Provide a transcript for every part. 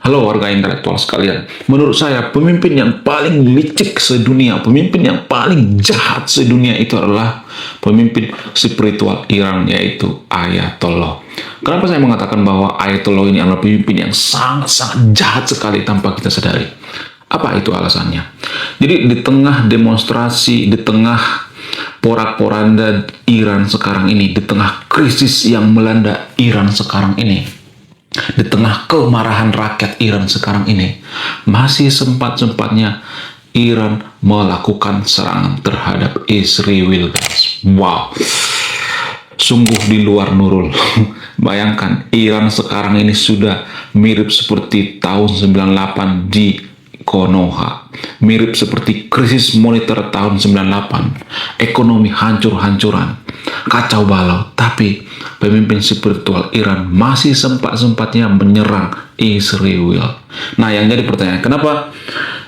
Halo warga intelektual sekalian, menurut saya pemimpin yang paling licik sedunia, pemimpin yang paling jahat sedunia itu adalah pemimpin spiritual Iran, yaitu Ayatollah. Kenapa saya mengatakan bahwa Ayatollah ini adalah pemimpin yang sangat-sangat jahat sekali tanpa kita sadari? Apa itu alasannya? Jadi di tengah demonstrasi, di tengah porak-poranda Iran sekarang ini, di tengah krisis yang melanda Iran sekarang ini, di tengah kemarahan rakyat Iran sekarang ini, masih sempat-sempatnya Iran melakukan serangan terhadap Israel, guys. Wow, sungguh di luar nurul. Bayangkan, Iran sekarang ini sudah mirip seperti tahun 98 di Konoha. Mirip seperti krisis moneter tahun 98. Ekonomi hancur-hancuran, kacau balau. Tapi pemimpin spiritual Iran masih sempat-sempatnya menyerang Israel. Nah, yang jadi pertanyaan, kenapa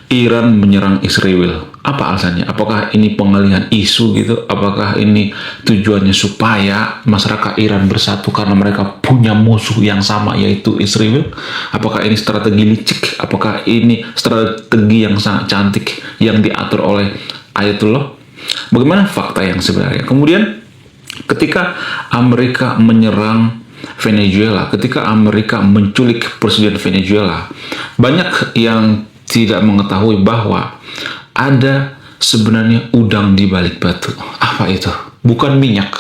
Iran menyerang Israel? Apa alasannya? Apakah ini pengalihan isu gitu? Apakah ini tujuannya supaya masyarakat Iran bersatu karena mereka punya musuh yang sama, yaitu Israel? Apakah ini strategi licik? Apakah ini strategi yang sangat cantik yang diatur oleh Ayatollah? Bagaimana fakta yang sebenarnya? Kemudian ketika Amerika menyerang Venezuela, ketika Amerika menculik Presiden Venezuela, banyak yang tidak mengetahui bahwa ada sebenarnya udang di balik batu. Apa itu? Bukan minyak.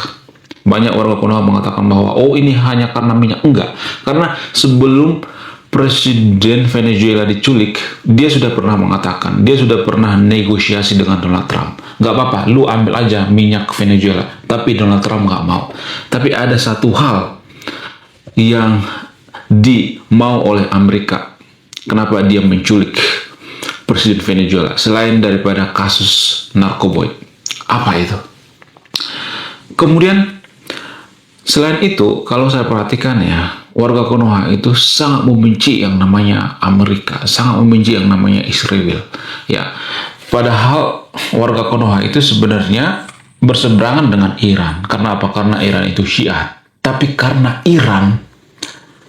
Banyak warga Konoha mengatakan bahwa oh ini hanya karena minyak. Enggak. Karena sebelum Presiden Venezuela diculik, dia sudah pernah mengatakan, dia sudah pernah negosiasi dengan Donald Trump. Nggak apa-apa, lu ambil aja minyak Venezuela. Tapi Donald Trump nggak mau. Tapi ada satu hal yang dimau oleh Amerika. Kenapa dia menculik Presiden Venezuela selain daripada kasus narkoboy? Apa itu? Kemudian selain itu, kalau saya perhatikan ya, warga Konoha itu sangat membenci yang namanya Amerika, sangat membenci yang namanya Israel. Ya, padahal warga Konoha itu sebenarnya berseberangan dengan Iran. Karena apa? Karena Iran itu Syiah. Tapi karena Iran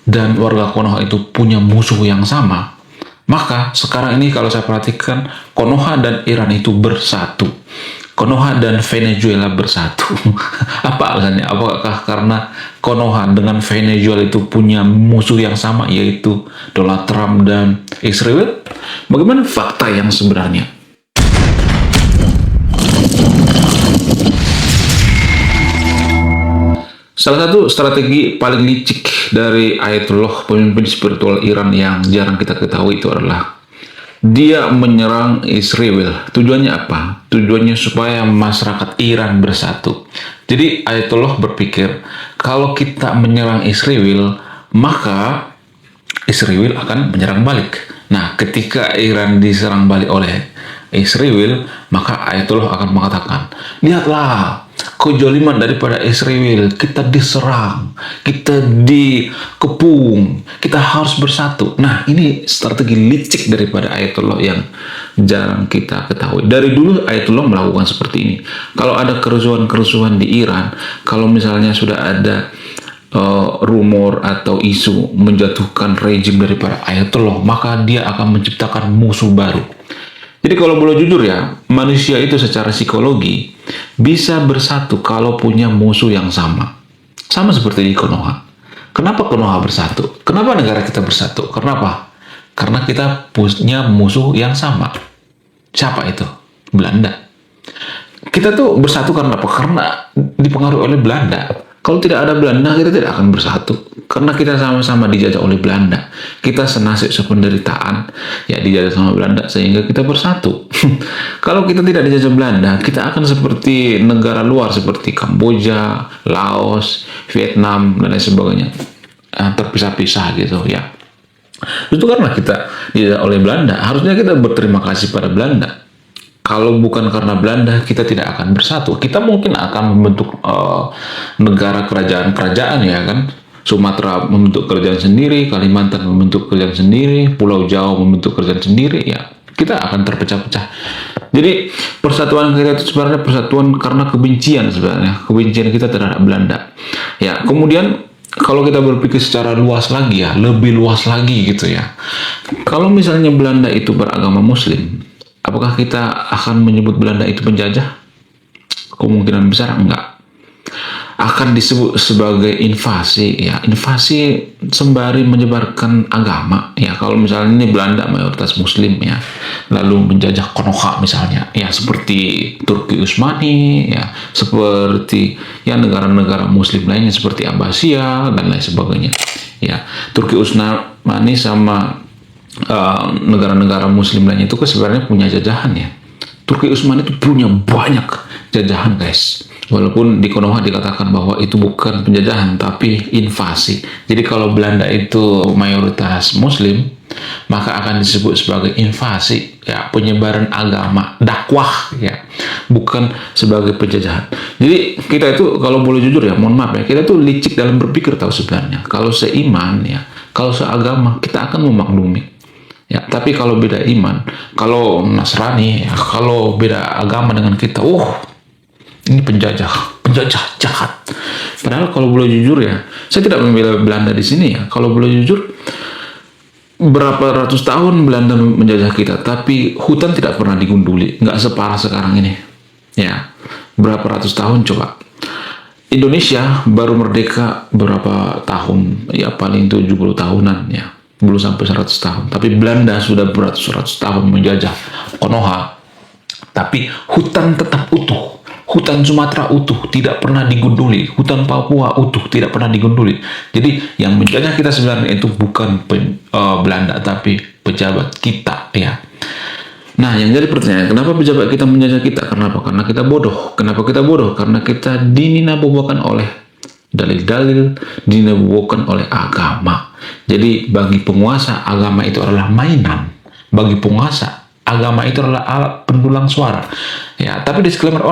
dan warga Konoha itu punya musuh yang sama, maka sekarang ini kalau saya perhatikan, Konoha dan Iran itu bersatu. Konoha dan Venezuela bersatu. Apa alasannya? Apakah karena Konoha dengan Venezuela itu punya musuh yang sama, yaitu Donald Trump dan Israel? Bagaimana fakta yang sebenarnya? Salah satu strategi paling licik dari Ayatollah, pemimpin spiritual Iran yang jarang kita ketahui, itu adalah dia menyerang Israel. Tujuannya apa? Tujuannya supaya masyarakat Iran bersatu. Jadi Ayatollah berpikir, kalau kita menyerang Israel, maka Israel akan menyerang balik. Nah, ketika Iran diserang balik oleh Israel, maka Ayatollah akan mengatakan, lihatlah kejoliman daripada Israel, kita diserang, kita dikepung, kita harus bersatu. Nah, ini strategi licik daripada Ayatollah yang jarang kita ketahui. Dari dulu Ayatollah melakukan seperti ini. Kalau ada kerusuhan-kerusuhan di Iran, kalau misalnya sudah ada rumor atau isu menjatuhkan rejim daripada Ayatollah, maka dia akan menciptakan musuh baru. Jadi kalau boleh jujur ya, manusia itu secara psikologi bisa bersatu kalau punya musuh yang sama. Sama seperti di Konoha. Kenapa Konoha bersatu? Kenapa negara kita bersatu? Kenapa? Karena kita punya musuh yang sama. Siapa itu? Belanda. Kita tuh bersatu karena apa? Karena dipengaruhi oleh Belanda. Kalau tidak ada Belanda, kita tidak akan bersatu. Karena kita sama-sama dijajah oleh Belanda. Kita senasib sependeritaan, ya dijajah sama Belanda, sehingga kita bersatu. Kalau kita tidak dijajah Belanda, kita akan seperti negara luar, seperti Kamboja, Laos, Vietnam, dan lain sebagainya. Terpisah-pisah gitu ya. Itu karena kita dijajah oleh Belanda. Harusnya kita berterima kasih pada Belanda. Kalau bukan karena Belanda, kita tidak akan bersatu. Kita mungkin akan membentuk negara kerajaan-kerajaan, ya kan. Sumatera membentuk kerajaan sendiri, Kalimantan membentuk kerajaan sendiri, Pulau Jawa membentuk kerajaan sendiri, ya kita akan terpecah-pecah. Jadi persatuan kita itu sebenarnya persatuan karena kebencian, sebenarnya kebencian kita terhadap Belanda. Ya, kemudian kalau kita berpikir secara luas lagi ya, lebih luas lagi gitu ya. Kalau misalnya Belanda itu beragama Muslim, apakah kita akan menyebut Belanda itu penjajah? Kemungkinan besar enggak. Akan disebut sebagai invasi ya, invasi sembari menyebarkan agama ya. Kalau misalnya ini Belanda mayoritas Muslim ya, lalu menjajah Konoha misalnya ya, seperti Turki Utsmani ya, seperti ya negara-negara Muslim lainnya seperti Abbasiyah dan lain sebagainya ya. Turki Utsmani sama negara-negara Muslim lainnya itu kan sebenarnya punya jajahan ya. Turki Utsmani itu punya banyak jajahan guys. Walaupun di Konoha dikatakan bahwa itu bukan penjajahan tapi invasi. Jadi kalau Belanda itu mayoritas Muslim, maka akan disebut sebagai invasi ya, penyebaran agama, dakwah ya, bukan sebagai penjajahan. Jadi kita itu kalau boleh jujur ya, mohon maaf ya, kita tuh licik dalam berpikir tahu sebenarnya. Kalau seiman ya, kalau seagama kita akan memaklumi. Ya, tapi kalau beda iman, kalau Nasrani, ya, kalau beda agama dengan kita, ini penjajah jahat. Padahal kalau boleh jujur ya, saya tidak membela Belanda di sini ya. Kalau boleh jujur, berapa ratus tahun Belanda menjajah kita, tapi hutan tidak pernah digunduli, nggak separah sekarang ini. Ya, berapa ratus tahun coba. Indonesia baru merdeka berapa tahun? Ya paling 70 tahunan ya, belum sampai 100 tahun. Tapi Belanda sudah beratus-ratus tahun menjajah Konoha, tapi hutan tetap utuh. Hutan Sumatera utuh, tidak pernah digunduli. Hutan Papua utuh, tidak pernah digunduli. Jadi yang menjajah kita sebenarnya itu bukan Belanda, tapi pejabat kita ya. Nah, yang jadi pertanyaan, kenapa pejabat kita menjajah kita? Kenapa? Karena kita bodoh. Kenapa kita bodoh? Karena kita dininabobokan oleh dalil-dalil, dininabobokan oleh agama. Jadi bagi penguasa, agama itu adalah mainan. Bagi penguasa, agama itu adalah alat pendulang suara. Ya, tapi disclaimer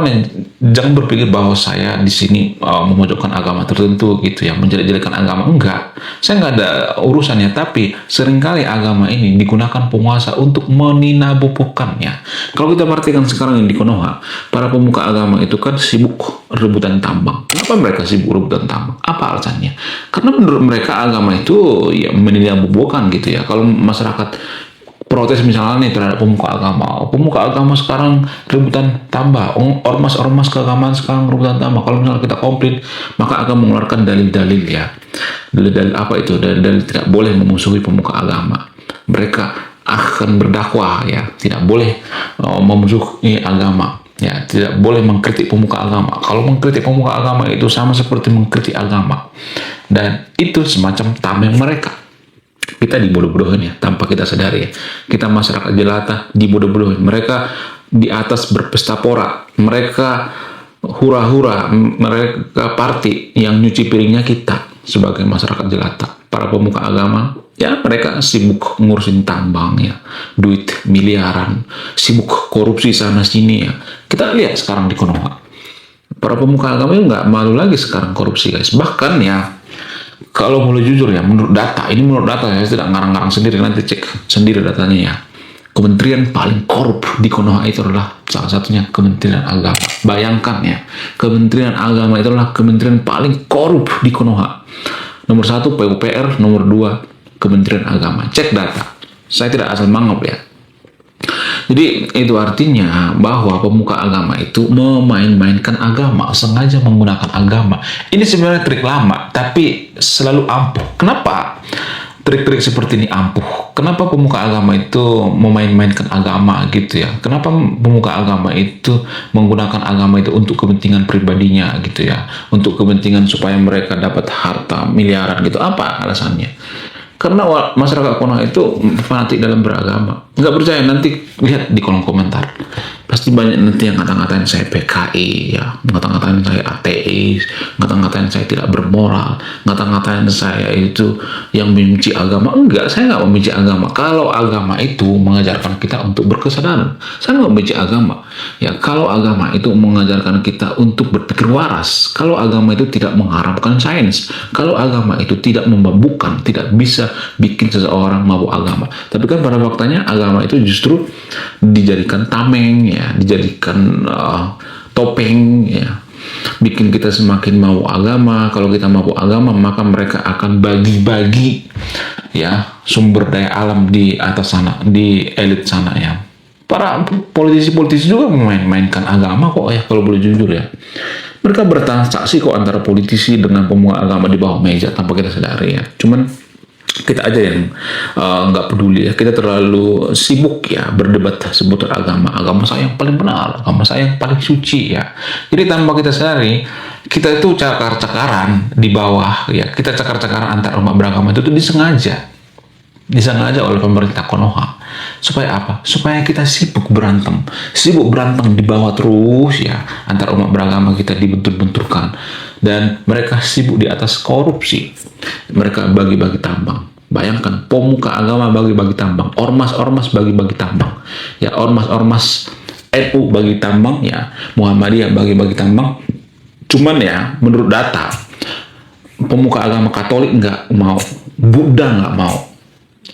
jangan berpikir bahwa saya di sini memojokkan agama tertentu gitu ya, menjelek-jelekan agama. Enggak. Saya nggak ada urusannya, tapi seringkali agama ini digunakan penguasa untuk meninabobokannya. Kalau kita perhatikan sekarang yang di Konoha, para pemuka agama itu kan sibuk rebutan tambang. Kenapa mereka sibuk rebutan tambang? Apa alasannya? Karena menurut mereka agama itu ya meninabobokan gitu ya. Kalau masyarakat protes misalnya nih terhadap pemuka agama sekarang rebutan tambah, ormas keagamaan sekarang rebutan tambah. Kalau misalnya kita komplain, maka akan mengeluarkan dalil-dalil ya, dalil-dalil apa itu, dalil-dalil tidak boleh memusuhi pemuka agama. Mereka akan berdakwah ya, tidak boleh memusuhi agama ya, tidak boleh mengkritik pemuka agama. Kalau mengkritik pemuka agama itu sama seperti mengkritik agama, dan itu semacam tameng mereka. Kita dibodoh-bodohin ya, tanpa kita sadari ya. Kita masyarakat jelata dibodoh-bodohin. Mereka di atas berpesta pora, mereka hura-hura, mereka party, yang nyuci piringnya kita sebagai masyarakat jelata. Para pemuka agama, ya mereka sibuk ngurusin tambang ya, duit miliaran, sibuk korupsi sana sini ya. Kita lihat sekarang di Konoha, para pemuka agama itu nggak malu lagi sekarang korupsi guys. Bahkan ya, kalau boleh jujur ya, menurut data, saya tidak ngarang-ngarang sendiri, nanti cek sendiri datanya ya. Kementerian paling korup di Konoha itu adalah salah satunya Kementerian Agama. Bayangkan ya, Kementerian Agama itu adalah kementerian paling korup di Konoha. Nomor 1 PUPR, nomor 2 Kementerian Agama. Cek data. Saya tidak asal mangap ya. Jadi itu artinya bahwa pemuka agama itu memain-mainkan agama, sengaja menggunakan agama. Ini sebenarnya trik lama, tapi selalu ampuh. Kenapa trik-trik seperti ini ampuh? Kenapa pemuka agama itu memain-mainkan agama gitu ya? Kenapa pemuka agama itu menggunakan agama itu untuk kepentingan pribadinya gitu ya? Untuk kepentingan supaya mereka dapat harta miliaran gitu. Apa alasannya? Karena masyarakat Konoha itu fanatik dalam beragama. Nggak percaya, nanti lihat di kolom komentar. Pasti banyak nanti yang ngata-ngatain saya PKI, ya, ngata-ngatain saya ateis, ngata-ngatain saya tidak bermoral, ngata-ngatain saya itu yang membenci agama. Enggak, saya nggak membenci agama. Kalau agama itu mengajarkan kita untuk berkesadaran, saya nggak membenci agama. Ya, kalau agama itu mengajarkan kita untuk berpikir waras, kalau agama itu tidak mengharamkan sains, kalau agama itu tidak memabukkan, tidak bisa bikin seseorang mabuk agama. Tapi kan pada faktanya agama itu justru dijadikan tameng ya, dijadikan topeng ya. bikin kita semakin mau agama. Kalau kita mau agama, maka mereka akan bagi-bagi ya sumber daya alam di atas sana, di elit sana ya. Para politisi-politisi juga memainkan agama kok ya, kalau boleh jujur ya. Mereka bertransaksi kok antara politisi dengan pemuka agama di bawah meja tanpa kita sadari ya. Cuman kita aja yang nggak peduli ya. Kita terlalu sibuk ya berdebat seputar agama. Agama saya yang paling benar, agama saya yang paling suci ya. Jadi tanpa kita sadari, kita itu cakar-cakaran di bawah ya. Kita cakar-cakaran antar umat beragama itu disengaja oleh pemerintah Konoha. Supaya apa? Supaya kita sibuk berantem di bawah terus ya, antar umat beragama kita dibentur-benturkan, dan mereka sibuk di atas korupsi. Mereka bagi-bagi tambang. Bayangkan, pemuka agama bagi-bagi tambang, ormas-ormas bagi-bagi tambang ya, ormas-ormas NU bagi tambang ya, Muhammadiyah bagi-bagi tambang. Cuman ya, menurut data, pemuka agama Katolik nggak mau, Buddha nggak mau,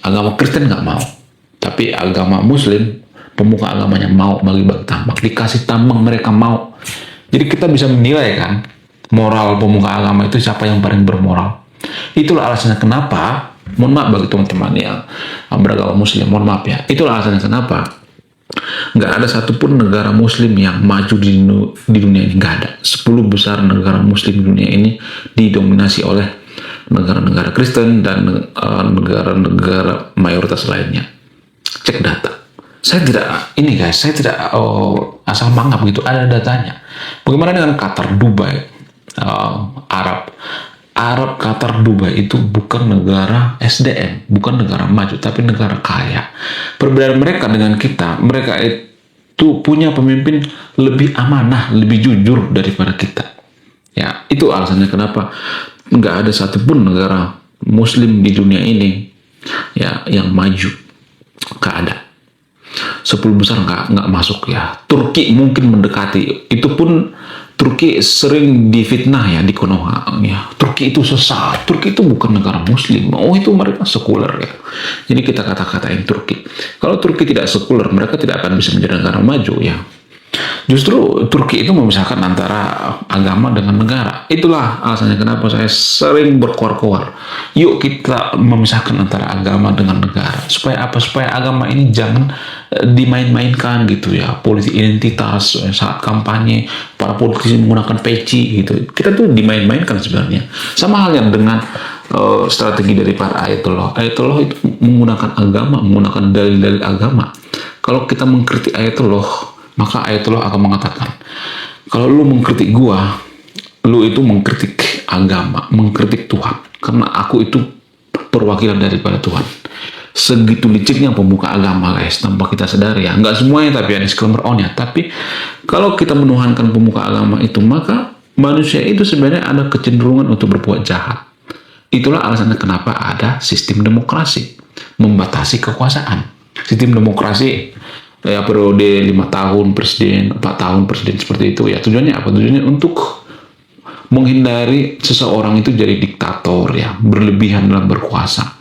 agama Kristen nggak mau, tapi agama Muslim, pemuka agamanya mau bagi-bagi tambang, dikasih tambang mereka mau. Jadi kita bisa menilai kan, moral pemuka agama itu siapa yang paling bermoral. Itulah alasannya kenapa, mohon maaf bagi teman-teman yang beragama Muslim, mohon maaf ya, itulah alasannya kenapa nggak ada satupun negara Muslim yang maju di dunia ini. Nggak ada. 10 besar negara Muslim di dunia ini didominasi oleh negara-negara Kristen dan negara-negara mayoritas lainnya. Cek data. Saya tidak asal mangap gitu, ada datanya. Bagaimana dengan Qatar, Dubai, Arab, Qatar, Dubai itu bukan negara SDM, bukan negara maju, tapi negara kaya. Perbedaan mereka dengan kita, mereka itu punya pemimpin lebih amanah, lebih jujur daripada kita. Ya, itu alasannya kenapa nggak ada satupun negara Muslim di dunia ini ya yang maju. Nggak ada. 10 besar nggak masuk ya. Turki mungkin mendekati. Itu pun Turki sering difitnah ya di Konoha ya. Turki itu sesat. Turki itu bukan negara Muslim. Oh, itu mereka sekuler ya. Jadi kita kata-katain Turki. Kalau Turki tidak sekuler, mereka tidak akan bisa menjadi negara maju ya. Justru Turki itu memisahkan antara agama dengan negara. Itulah alasannya kenapa saya sering berkoar-koar. Yuk kita memisahkan antara agama dengan negara. Supaya apa? Supaya agama ini jangan dimain-mainkan gitu ya. Politik identitas saat kampanye, para politisi menggunakan peci gitu. Kita tuh dimain-mainkan sebenarnya. Sama halnya dengan strategi dari para ayatollah. Ayatollah itu menggunakan agama, menggunakan dalil-dalil agama. Kalau kita mengkritik ayatollah, maka ayatollah akan mengatakan, kalau lu mengkritik gua, lu itu mengkritik agama, mengkritik Tuhan, karena aku itu perwakilan daripada Tuhan. Segitu liciknya pemuka agama guys, tanpa kita sadari ya. Nggak semuanya tapi ya, disclaimer on ya. Tapi kalau kita menuhankan pemuka agama itu, maka manusia itu sebenarnya ada kecenderungan untuk berbuat jahat. Itulah alasannya kenapa ada sistem demokrasi, membatasi kekuasaan. Sistem demokrasi ya, periode 5 tahun presiden, 4 tahun presiden seperti itu ya. Tujuannya apa? Tujuannya untuk menghindari seseorang itu jadi diktator ya, berlebihan dalam berkuasa.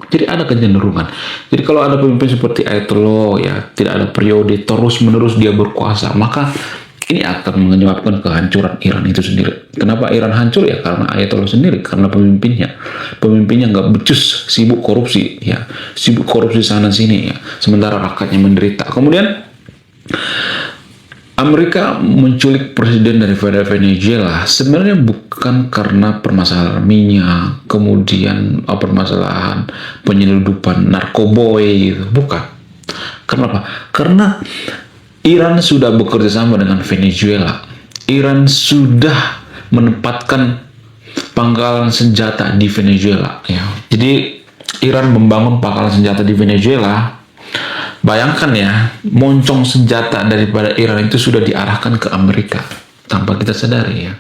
Jadi ada kecenderungan. Jadi kalau ada pemimpin seperti ayatollah ya, tidak ada periode, terus-menerus dia berkuasa, maka ini akan menyebabkan kehancuran Iran itu sendiri. Kenapa Iran hancur ya? Karena ayatollah sendiri, karena pemimpinnya nggak becus, sibuk korupsi ya, sibuk korupsi sana sini ya, sementara rakyatnya menderita. Kemudian Amerika menculik presiden dari Venezuela sebenarnya bukan karena permasalahan minyak, kemudian permasalahan penyeludupan narkoboy gitu, bukan. Kenapa? Karena Iran sudah bekerja sama dengan Venezuela. Iran sudah menempatkan pangkalan senjata di Venezuela ya. Jadi Iran membangun pangkalan senjata di Venezuela. Bayangkan ya, moncong senjata daripada Iran itu sudah diarahkan ke Amerika tanpa kita sadari ya.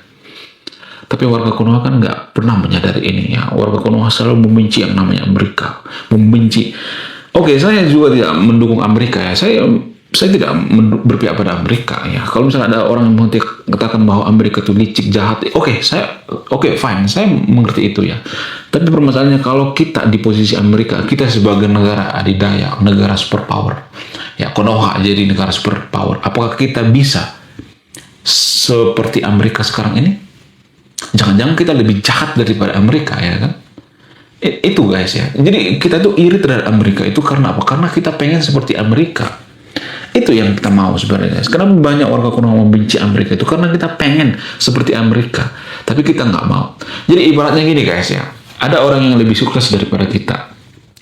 Tapi warga Konoha kan nggak pernah menyadari ini ya. Warga Konoha selalu membenci yang namanya Amerika, membenci. Oke, saya juga tidak mendukung Amerika ya. Saya tidak berpihak pada Amerika ya. Kalau misalnya ada orang yang mengatakan bahwa Amerika itu licik, jahat, oke, fine, saya mengerti itu ya. Tapi permasalahannya kalau kita di posisi Amerika, kita sebagai negara adidaya, negara superpower, ya Konoha jadi negara superpower, apakah kita bisa seperti Amerika sekarang ini? Jangan-jangan kita lebih jahat daripada Amerika, ya kan? Itu guys ya. Jadi kita tuh iri terhadap Amerika itu karena apa? Karena kita pengen seperti Amerika. Itu yang kita mau sebenarnya guys. Kenapa banyak warga Konoha membenci Amerika itu? Karena kita pengen seperti Amerika, tapi kita nggak mau. Jadi ibaratnya gini guys ya. Ada orang yang lebih sukses daripada kita.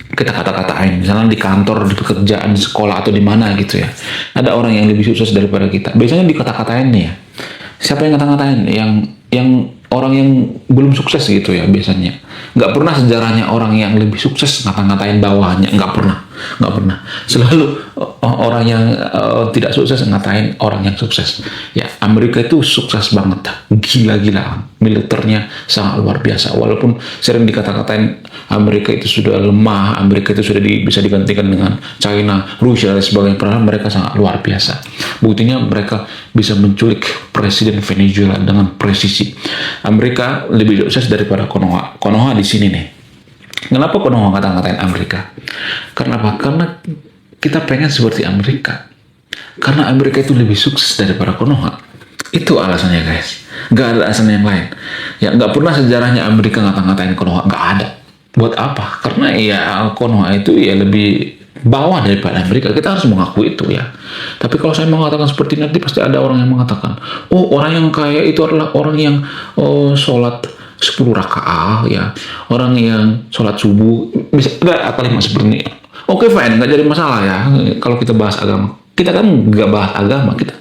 Kita kata-katain, misalnya di kantor, di pekerjaan, di sekolah atau di mana gitu ya. Ada orang yang lebih sukses daripada kita. Biasanya dikata-katain nih ya. Siapa yang kata-katain? Yang orang yang belum sukses gitu ya biasanya. Nggak pernah sejarahnya orang yang lebih sukses ngata-ngatain bawahnya, nggak pernah. Selalu orang yang tidak sukses ngatain orang yang sukses. Ya, Amerika itu sukses banget, gila-gila, militernya sangat luar biasa. Walaupun sering dikata-katain Amerika itu sudah lemah, Amerika itu sudah bisa digantikan dengan China, Rusia dan sebagainya, padahal mereka sangat luar biasa. Buktinya mereka bisa menculik presiden Venezuela dengan presisi. Amerika lebih sukses daripada Konoha. Konoha di sini nih. Kenapa Konoha ngata-ngatain Amerika? Kenapa? Karena kita pengen seperti Amerika. Karena Amerika itu lebih sukses daripada Konoha. Itu alasannya guys. Gak ada alasan yang lain. Ya nggak pernah sejarahnya Amerika ngata-ngatain Konoha. Nggak ada. Buat apa? Karena ya Konoha itu ya lebih bawah daripada Amerika. Kita harus mengakui itu ya. Tapi kalau saya mengatakan seperti nanti pasti ada orang yang mengatakan, oh orang yang kaya itu adalah orang yang sholat 10 rakaat ya, orang yang sholat subuh, bisa ada kalimat seperti ini. Oke, fine, nggak jadi masalah ya kalau kita bahas agama. Kita kan nggak bahas agama, kita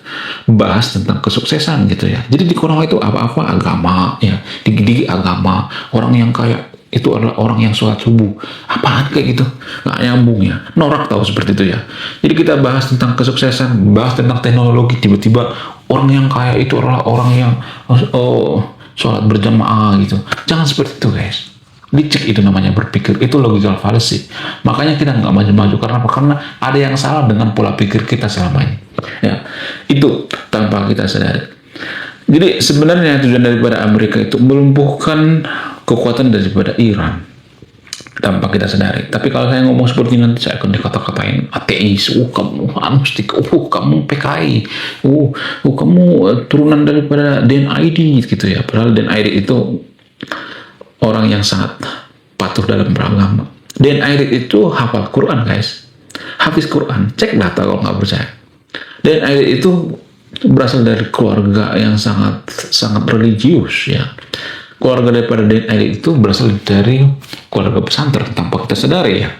bahas tentang kesuksesan gitu ya. Jadi di Konoha itu apa-apa agama ya, dikit-dikit agama. Orang yang kaya itu adalah orang yang sholat subuh. Apaan kayak gitu? Nggak nyambung ya. Norak tahu seperti itu ya. Jadi kita bahas tentang kesuksesan, bahas tentang teknologi, tiba-tiba orang yang kaya itu adalah orang yang sholat berjamaah gitu. Jangan seperti itu guys. Licik itu namanya berpikir. Itu logical fallacy. Makanya kita nggak maju-maju. Karena apa? Karena ada yang salah dengan pola pikir kita selama ini. Ya, itu tanpa kita sadari. Jadi sebenarnya tujuan daripada Amerika itu melumpuhkan kekuatan daripada Iran tanpa kita sadari. Tapi kalau saya ngomong seperti nanti saya akan dikata-katain ateis, kamu agnostik, kamu PKI, kamu turunan daripada DNID gitu ya. Padahal DNID itu orang yang sangat patuh dalam beragama. DNID itu hafal Quran guys, hafiz Quran. Cek data kalau nggak percaya. DNID itu berasal dari keluarga yang sangat religius ya. Keluarga daripada DNID itu berasal dari keluarga pesantren tanpa kita sadari ya.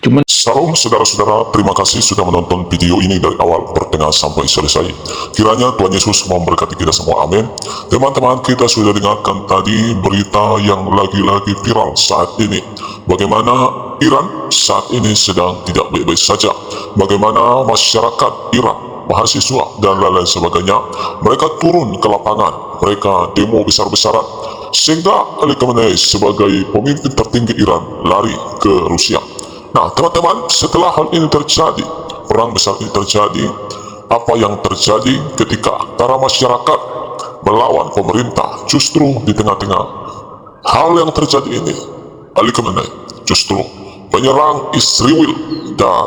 Cuman Salam saudara-saudara, terima kasih sudah menonton video ini dari awal pertengahan sampai selesai. Kiranya Tuhan Yesus memberkati kita semua, amin. Teman-teman, kita sudah dengarkan tadi berita yang lagi-lagi viral saat ini. Bagaimana Iran saat ini sedang tidak baik-baik saja. Bagaimana masyarakat Iran, mahasiswa dan lain-lain sebagainya, mereka turun ke lapangan, mereka demo besar-besaran, sehingga Ali Khamenei sebagai pemimpin tertinggi Iran lari ke Rusia. Nah teman-teman, setelah hal ini terjadi, perang besar ini terjadi, apa yang terjadi ketika para masyarakat melawan pemerintah? Justru di tengah-tengah hal yang terjadi ini, Ali Khamenei justru menyerang Israel, dan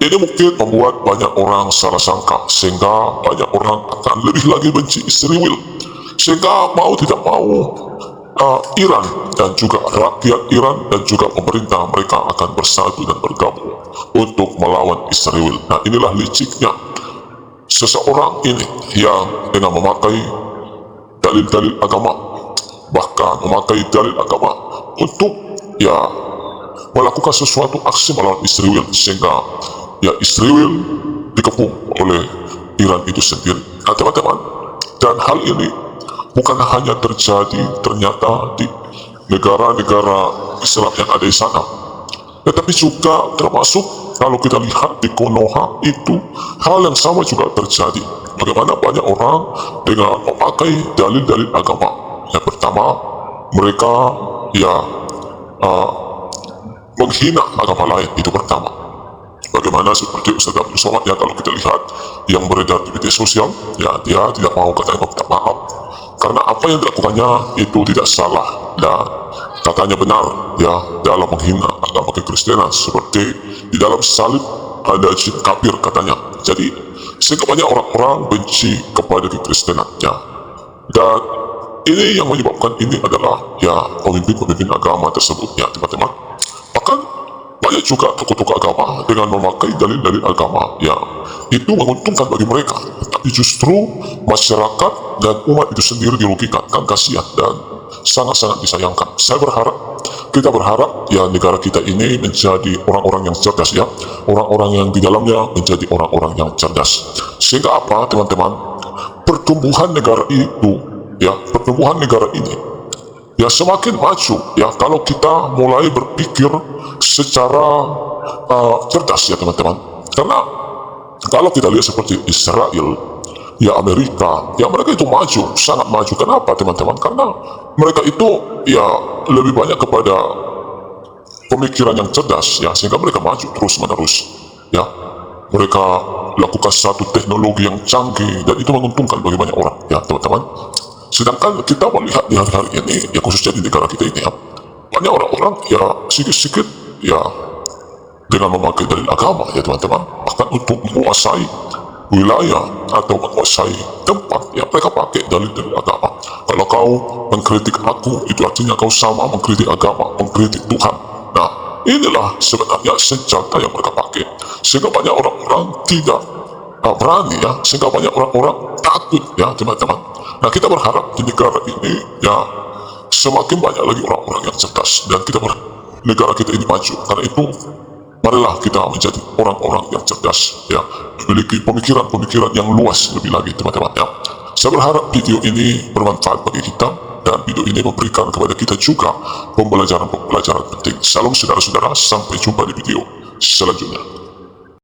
ini mungkin membuat banyak orang salah sangka, sehingga banyak orang akan lebih lagi benci Israel, sehingga mau tidak mau Iran dan juga rakyat Iran dan juga pemerintah mereka akan bersatu dan bergabung untuk melawan Israel. Nah inilah liciknya seseorang ini yang dengan memakai dalil-dalil agama, bahkan memakai dalil agama untuk ya melakukan sesuatu aksi melawan Israel, sehingga ya Israel dikepung oleh Iran itu sendiri. Nah teman-teman, dan hal ini bukan hanya terjadi ternyata di negara-negara Islam yang ada di sana, tetapi juga termasuk kalau kita lihat di Konoha itu hal yang sama juga terjadi. Bagaimana banyak orang dengan memakai dalil-dalil agama. Yang pertama, mereka ya menghina agama lain, itu pertama. Bagaimana seperti Ustaz Abdul Somad ya, kalau kita lihat yang beredar di media sosial, ya dia tidak mau katanya minta maaf karena apa yang dilakukannya itu tidak salah dan katanya benar ya dalam menghina agama kekristenan, seperti di dalam salib ada jin kafir katanya. Jadi sehingga banyak orang-orang benci kepada kekristenannya. Dan ini yang menyebabkan ini adalah ya pemimpin-pemimpin agama tersebut ya teman-teman. Bahkan banyak juga tokoh-tokoh agama dengan memakai dalil-dalil agama ya itu menguntungkan bagi mereka, tapi justru masyarakat dan umat itu sendiri dirugikan, kan kasihan dan sangat-sangat disayangkan. Kita berharap ya negara kita ini menjadi orang-orang yang cerdas ya, orang-orang yang di dalamnya menjadi orang-orang yang cerdas. Sehingga apa teman-teman? Pertumbuhan negara itu ya, pertumbuhan negara ini ya semakin maju ya kalau kita mulai berpikir secara cerdas ya teman-teman. Karena kalau kita lihat seperti Israel, ya Amerika, ya mereka itu maju, sangat maju. Kenapa teman-teman? Karena mereka itu ya lebih banyak kepada pemikiran yang cerdas ya, sehingga mereka maju terus-menerus ya. Mereka lakukan satu teknologi yang canggih dan itu menguntungkan bagi banyak orang ya teman-teman. Sedangkan kita melihat di hari-hari ini ya, khususnya di negara kita ini ya, banyak orang-orang ya sedikit-sedikit ya dengan memakai dalil agama ya teman-teman, bahkan untuk menguasai wilayah atau menguasai tempat ya mereka pakai dalil-dalil agama. Kalau kau mengkritik aku, itu artinya kau sama mengkritik agama, mengkritik Tuhan. Nah, inilah sebenarnya senjata yang mereka pakai, sehingga banyak orang-orang tidak berani ya, sehingga banyak orang-orang takut ya teman-teman. Nah, kita berharap di negara ini ya semakin banyak lagi orang-orang yang cerdas dan negara kita ini maju. Karena itu marilah kita menjadi orang-orang yang cerdas ya, memiliki pemikiran-pemikiran yang luas lebih lagi teman-teman ya. Saya berharap video ini bermanfaat bagi kita dan video ini memberikan kepada kita juga pembelajaran penting. Salam saudara-saudara, sampai jumpa di video selanjutnya.